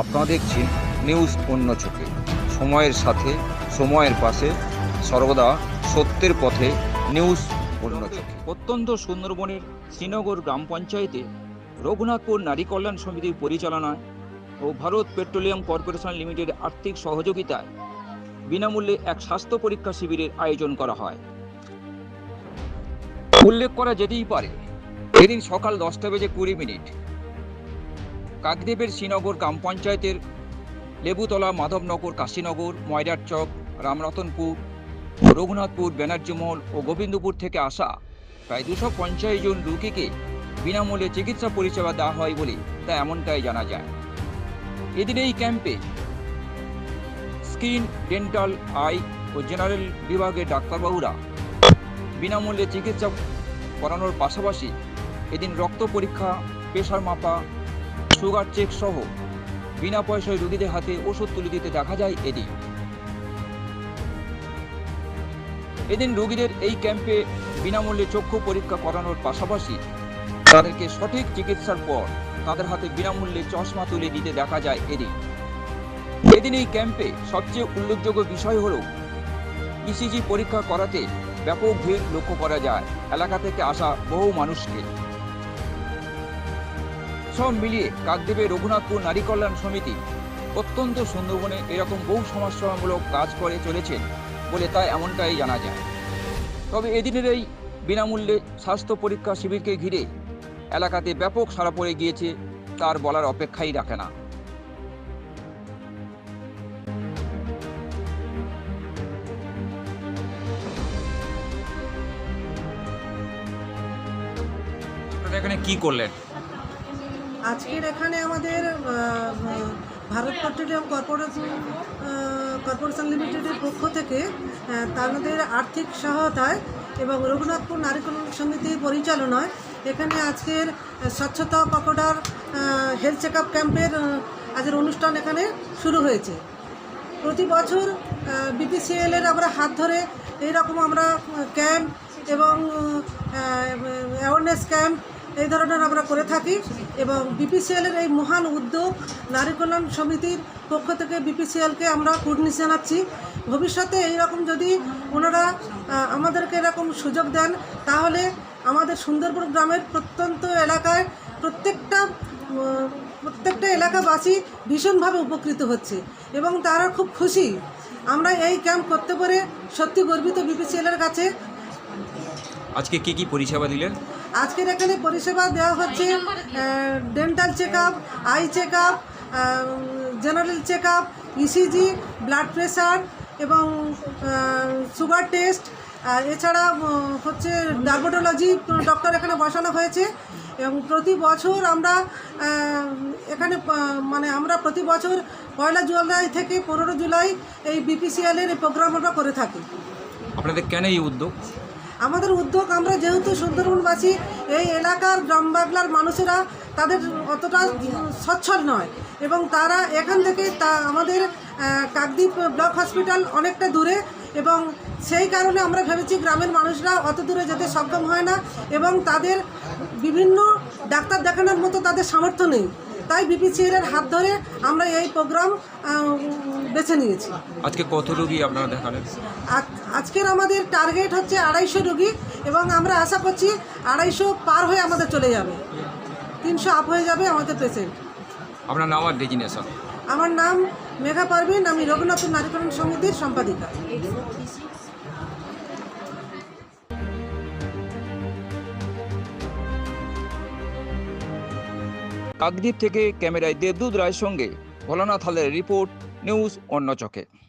আপনারা দেখছেন নিউজ অন্য চোখে, সময়ের সাথে সময়ের পাশে, সর্বদা সত্যের পথে নিউজ অন্য চোখে। প্রত্যন্ত সুন্দরবনের শ্রীনগর গ্রাম পঞ্চায়েতে রঘুনাথপুর নারী কল্যাণ সমিতির পরিচালনায় ও ভারত পেট্রোলিয়াম কর্পোরেশন লিমিটেড আর্থিক সহযোগিতায় বিনামূল্যে এক স্বাস্থ্য পরীক্ষা শিবিরের আয়োজন করা হয়। উল্লেখ করা যেতেই পারে, এদিন সকাল 10:20 কাকদ্বীপের শ্রীনগর গ্রাম পঞ্চায়েতের লেবুতলা, মাধবনগর, কাশীনগর, ময়রার চক, রামরতনপুর, রঘুনাথপুর, ব্যানার্জি মহল ও গোবিন্দপুর থেকে আসা প্রায় 250 জন রোগীকে বিনামূল্যে চিকিৎসা পরিষেবা দেওয়া হয় বলে তা এমনটাই জানা যায়। এদিন এই ক্যাম্পে স্কিন, ডেন্টাল, আই ও জেনারেল বিভাগের ডাক্তারবাবুরা বিনামূল্যে চিকিৎসা করানোর পাশাপাশি এদিন রক্ত পরীক্ষা, প্রেশার মাপা, সুগার চেক সহ বিনা পয়সায় রোগীদের হাতে ওষুধ তুলে দিতে দেখা যায়। এদিন রোগীদের এই ক্যাম্পে বিনামূল্যে চক্ষু পরীক্ষা করানোর পাশাপাশি তাদেরকে সঠিক চিকিৎসার পর তাদের হাতে বিনামূল্যে চশমা তুলে দিতে দেখা যায়। এদিন এই ক্যাম্পে সবচেয়ে উল্লেখযোগ্য বিষয় হল ইসিজি পরীক্ষা করাতে ব্যাপক ভিড় লক্ষ্য করা যায় এলাকা থেকে আসা বহু মানুষকে। সব মিলিয়ে কাকদ্বীপের রঘুনাথপুর নারী কল্যাণ সমিতি অত্যন্ত সুন্দরবনে এরকম বহু সমাজসেবামূলক কাজ করে চলেছেন বলে তা এমনটাই জানা যায়। তবে এদিনের এই বিনামূল্যে স্বাস্থ্য পরীক্ষা শিবিরকে ঘিরে এলাকাতে ব্যাপক সাড়া পড়ে গিয়েছে, তার বলার অপেক্ষাই রাখে না। এখানে কি করলেন? আজকের এখানে আমাদের ভারত পেট্রোলিয়াম কর্পোরেশন লিমিটেডের পক্ষ থেকে তাদের আর্থিক সহায়তায় এবং রঘুনাথপুর নারী কল্যাণ সমিতির পরিচালনায় এখানে আজকের স্বচ্ছতা পকোডার হেলথ চেক আপ ক্যাম্পের আজকের অনুষ্ঠান এখানে শুরু হয়েছে। প্রতি বছর বিপিসিএলের আমরা হাত ধরে এইরকম আমরা ক্যাম্প এবং অ্যাওয়ারনেস ক্যাম্প এই ধরনের আমরা করে থাকি এবং বিপিসিএলের এই মহান উদ্যোগ নারী কল্যাণ সমিতির পক্ষ থেকে বিপিসিএলকে আমরা কুর্নিশ জানাচ্ছি। ভবিষ্যতে এইরকম যদি ওনারা আমাদেরকে এরকম সুযোগ দেন তাহলে আমাদের সুন্দরবন গ্রামের প্রত্যন্ত এলাকায় প্রত্যেকটা এলাকাবাসী ভীষণভাবে উপকৃত হচ্ছে এবং তারা খুব খুশি। আমরা এই ক্যাম্প করতে পারে সত্যি গর্বিত বিপিসিএলের কাছে। আজকে কি কি পরিষেবা দিলেন? আজকের এখানে পরিষেবা দেওয়া হচ্ছে dental check up, eye check up, general check up, ECG, blood pressure এবং সুগার টেস্ট। আর এছাড়া হচ্ছে ডার্মাটোলজি ডক্টর এখানে বসানো হয়েছে এবং প্রতি বছর আমরা এখানে আমরা প্রতি বছর 1 জুলাই থেকে 15 জুলাই এই বিপিসিএলের এই প্রোগ্রাম আমরা করে থাকি। আপনাদের কেন এই উদ্যোগ? আমাদের উদ্যোগ, আমরা যেহেতু সুন্দরবনবাসী, এই এলাকার গ্রাম বাংলার মানুষেরা তাদের অতটা সচ্ছল নয় এবং তারা এখান থেকে আমাদের কাকদ্বীপ ব্লক হসপিটাল অনেকটা দূরে এবং সেই কারণে আমরা ভেবেছি গ্রামের মানুষরা অত দূরে যেতে সক্ষম হয় না এবং তাদের বিভিন্ন ডাক্তার দেখানোর মতো তাদের সামর্থ্য নেই। তাই বিপিসিএলের হাত ধরে আমরা এই প্রোগ্রাম বেছে নিয়েছি। আজকে কত রোগী আপনারা দেখালেন? আজকের আমাদের টার্গেট হচ্ছে 250 রোগী এবং আমরা আশা করছি 250 পার হয়ে আমাদের চলে যাবে, 300 আপ হয়ে যাবে আমাদের পেশেন্ট। আপনার নাম আর ডেজিনেশন? আমার নাম মেঘা পারভিন, আমি রঘুনাথপুর নারী কল্যাণ সমিতির সম্পাদিকা। কাকদ্বীপ থেকে ক্যামেরায় দেবদূত রায়ের সঙ্গে ভোলানাথ হালদারের রিপোর্ট, নিউজ অন্য চোখে।